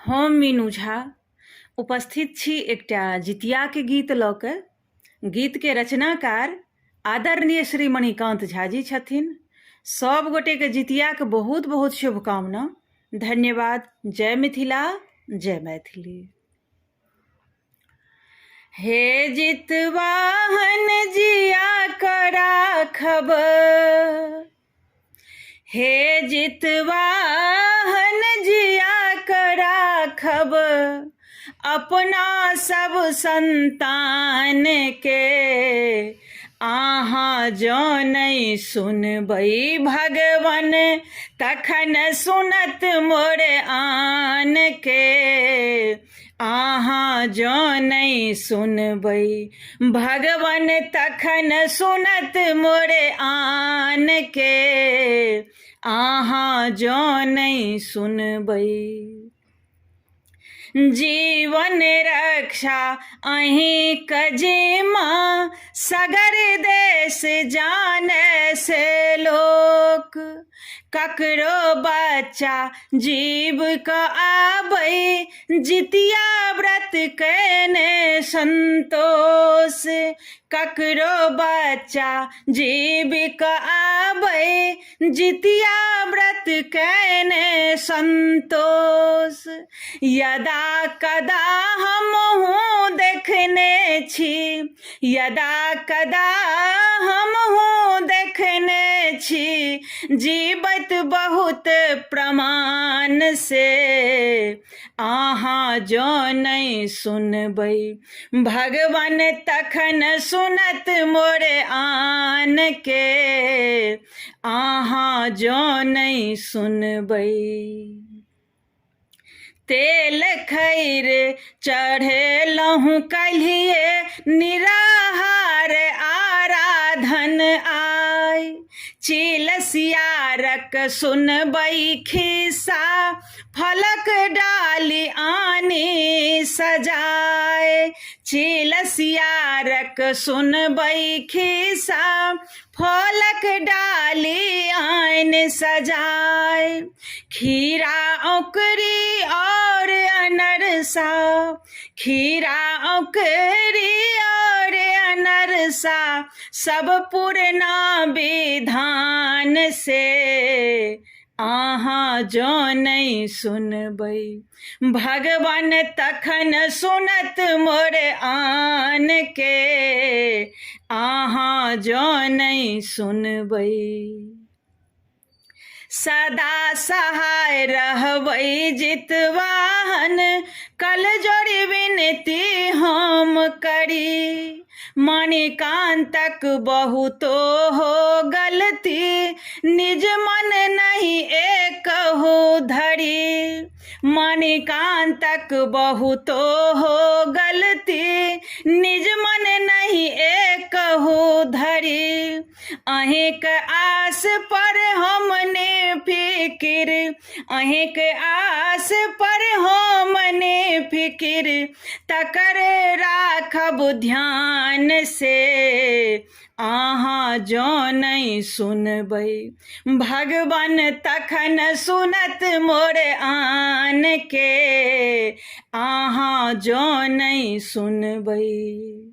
हम मीनू झा उपस्थित छी एकटा जितियाके गीत लऽ कऽ। गीतके रचनाकार आदरणीय श्री मणिकान्त झा जी छथिन। सब गोटेके जितियाके बहुत बहुत शुभकामना। धन्यवाद। जय मिथिला, जय मैथिली। हे जितवाहन जिया करा खबर, हे जितवाहन जिया करा खबर, अपना सब संतान के अहाँ जो नहीं सुनबै भगवन, तखन सुनत मोर आन के। अहाँ जो नहीं सुनबै भगवन, तखन सुनत मोर आन के। अहाँ जो नहीं सुनबै। जीवन रक्षा अहीं कजिमा, सगर देश जाने से लोक। ककरो बच्चा जीव क आबै, जितिया व्रत कैने संतोष। ककरो बच्चा जीव क आबै, जितिया व्रत कैने संतोष। यदा कदा हमहूँ देखने छी, यदा कदा हमहूँ देखने छी, जीवत बहुत प्रमाण से। अहाँ जो नहीं सुनबै भगवन, तखन सुनत मोर आन के। अहाँ जो नहीं सुनबै। तेल खैर चढ़ेलहुँ कल्हिए, निराहार आराधन आय। चील सियारक सुनबै खिस्सा, फलक डाली आनी सजाए। चील सियारक सुनबै खिस्सा, फलक डाली आन सजाए। खीरा औकरी और अनरसा, खीरा औकरी और अनरसा, सब पूर्णा विधान से। अहाँ जो नहीं सुनबै भगवन, तखन सुनत मोर आन के। अहाँ जो नहीं सुनबै। सदा सहाय रहबै जितवाहन, कल जोड़ी विनती हम करी। मणिकान्तक बहुतो हो गलती, निज मन नहीं एकहु धरी। मणिकान्तक बहुतो हो गलती, निज मन नहीं एकहु धरी। अहिंक आस पर हमने फिकिर, अहिंक आस पर हमने फिकिर, तकर राखब ध्यान से। अहाँ जो नहीं सुनबै भगवन, तखन सुनत मोर आन के। अहाँ जो नहीं सुनबै।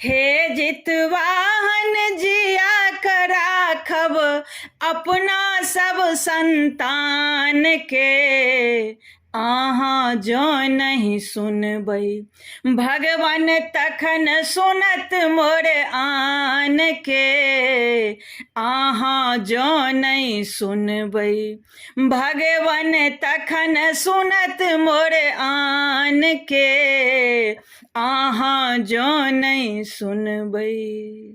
हे जितवाहन जिया करा खब, अपना सब संतान के। अहाँ जो नहीं सुनबै भगवन, तखन सुनत मोर आन के। अहाँ जो नहीं सुनबै भगवन, तखन सुनत मोर आन के। अहाँ जो नहीं सुनबै।